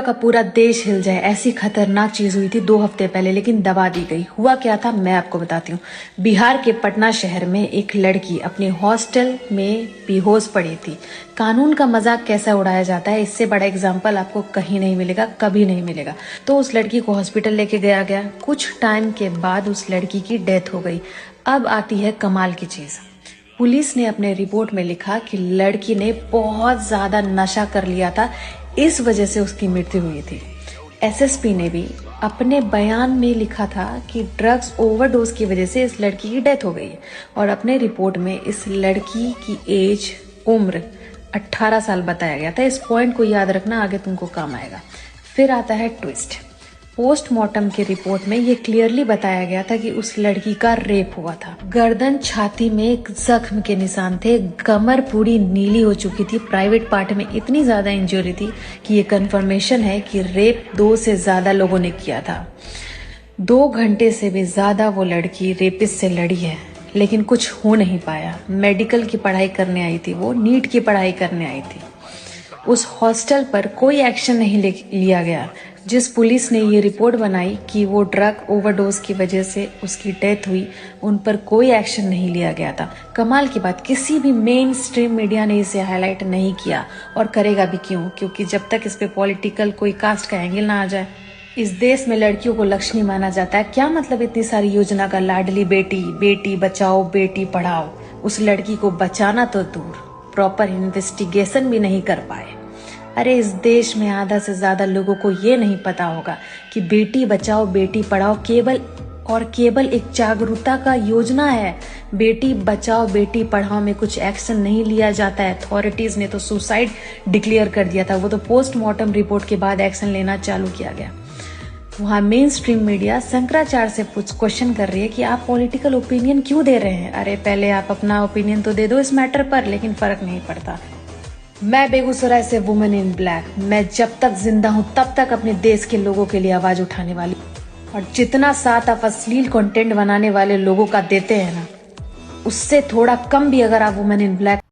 का पूरा देश हिल जाए ऐसी खतरनाक चीज हुई थी 2 हफ्ते पहले, लेकिन दबा दी गई। हुआ क्या था मैं आपको बताती हूँ। बिहार के पटना शहर में एक लड़की अपने हॉस्टल में बेहोश पड़ी थी। कानून का मजाक कैसा उड़ाया जाता है, इससे बड़ा एग्जाम्पल आपको कहीं नहीं मिलेगा, कभी नहीं मिलेगा। तो उस लड़की को हॉस्पिटल लेके गया। कुछ टाइम के बाद उस लड़की की डेथ हो गई। अब आती है कमाल की चीज। पुलिस ने अपने रिपोर्ट में लिखा कि लड़की ने बहुत ज्यादा नशा कर लिया था, इस वजह से उसकी मृत्यु हुई थी। एसएसपी ने भी अपने बयान में लिखा था कि ड्रग्स ओवरडोज की वजह से इस लड़की की डेथ हो गई है। और अपने रिपोर्ट में इस लड़की की उम्र 18 साल बताया गया था। इस पॉइंट को याद रखना, आगे तुमको काम आएगा। फिर आता है ट्विस्ट। पोस्टमार्टम की रिपोर्ट में ये क्लियरली बताया गया था कि उस लड़की का रेप हुआ था। गर्दन छाती में एक जख्म के निशान थे, कमर पूरी नीली हो चुकी थी, प्राइवेट पार्ट में इतनी ज्यादा इंजरी थी कि ये कंफर्मेशन है कि रेप 2 से ज्यादा लोगों ने किया था। 2 घंटे से भी ज्यादा वो लड़की रेपिस्ट से लड़ी है, लेकिन कुछ हो नहीं पाया। मेडिकल की पढ़ाई करने आई थी, वो नीट की पढ़ाई करने आई थी। उस हॉस्टल पर कोई एक्शन नहीं लिया गया। जिस पुलिस ने ये रिपोर्ट बनाई कि वो ड्रग ओवरडोज की वजह से उसकी डेथ हुई, उन पर कोई एक्शन नहीं लिया गया था। कमाल की बात, किसी भी मेन स्ट्रीम मीडिया ने इसे हाईलाइट नहीं किया, और करेगा भी क्यों? क्योंकि जब तक इस पे पॉलिटिकल कोई कास्ट का एंगल ना आ जाए। इस देश में लड़कियों को लक्ष्मी माना जाता है। क्या मतलब इतनी सारी योजना का, लाडली बेटी, बेटी बचाओ बेटी पढ़ाओ। उस लड़की को बचाना तो दूर, प्रॉपर इन्वेस्टिगेशन भी नहीं कर पाए। अरे इस देश में आधा से ज्यादा लोगों को ये नहीं पता होगा कि बेटी बचाओ बेटी पढ़ाओ केवल एक जागरूकता का योजना है। बेटी बचाओ बेटी पढ़ाओ में कुछ एक्शन नहीं लिया जाता है। अथॉरिटीज ने तो सुसाइड डिक्लेयर कर दिया था, वो तो पोस्टमार्टम रिपोर्ट के बाद एक्शन लेना चालू किया गया। वहाँ मेन स्ट्रीम मीडिया शंकराचार्य से क्वेश्चन कर रही है कि आप पॉलिटिकल ओपिनियन क्यों दे रहे हैं। अरे पहले आप अपना ओपिनियन तो दे दो इस मैटर पर, लेकिन फर्क नहीं पड़ता। मैं बेगूसराय से वुमेन इन ब्लैक, मैं जब तक जिंदा हूँ तब तक अपने देश के लोगों के लिए आवाज उठाने वाली। और जितना साथ आप अश्लील कंटेंट बनाने वाले लोगों का देते हैं ना, उससे थोड़ा कम भी अगर आप वुमेन इन ब्लैक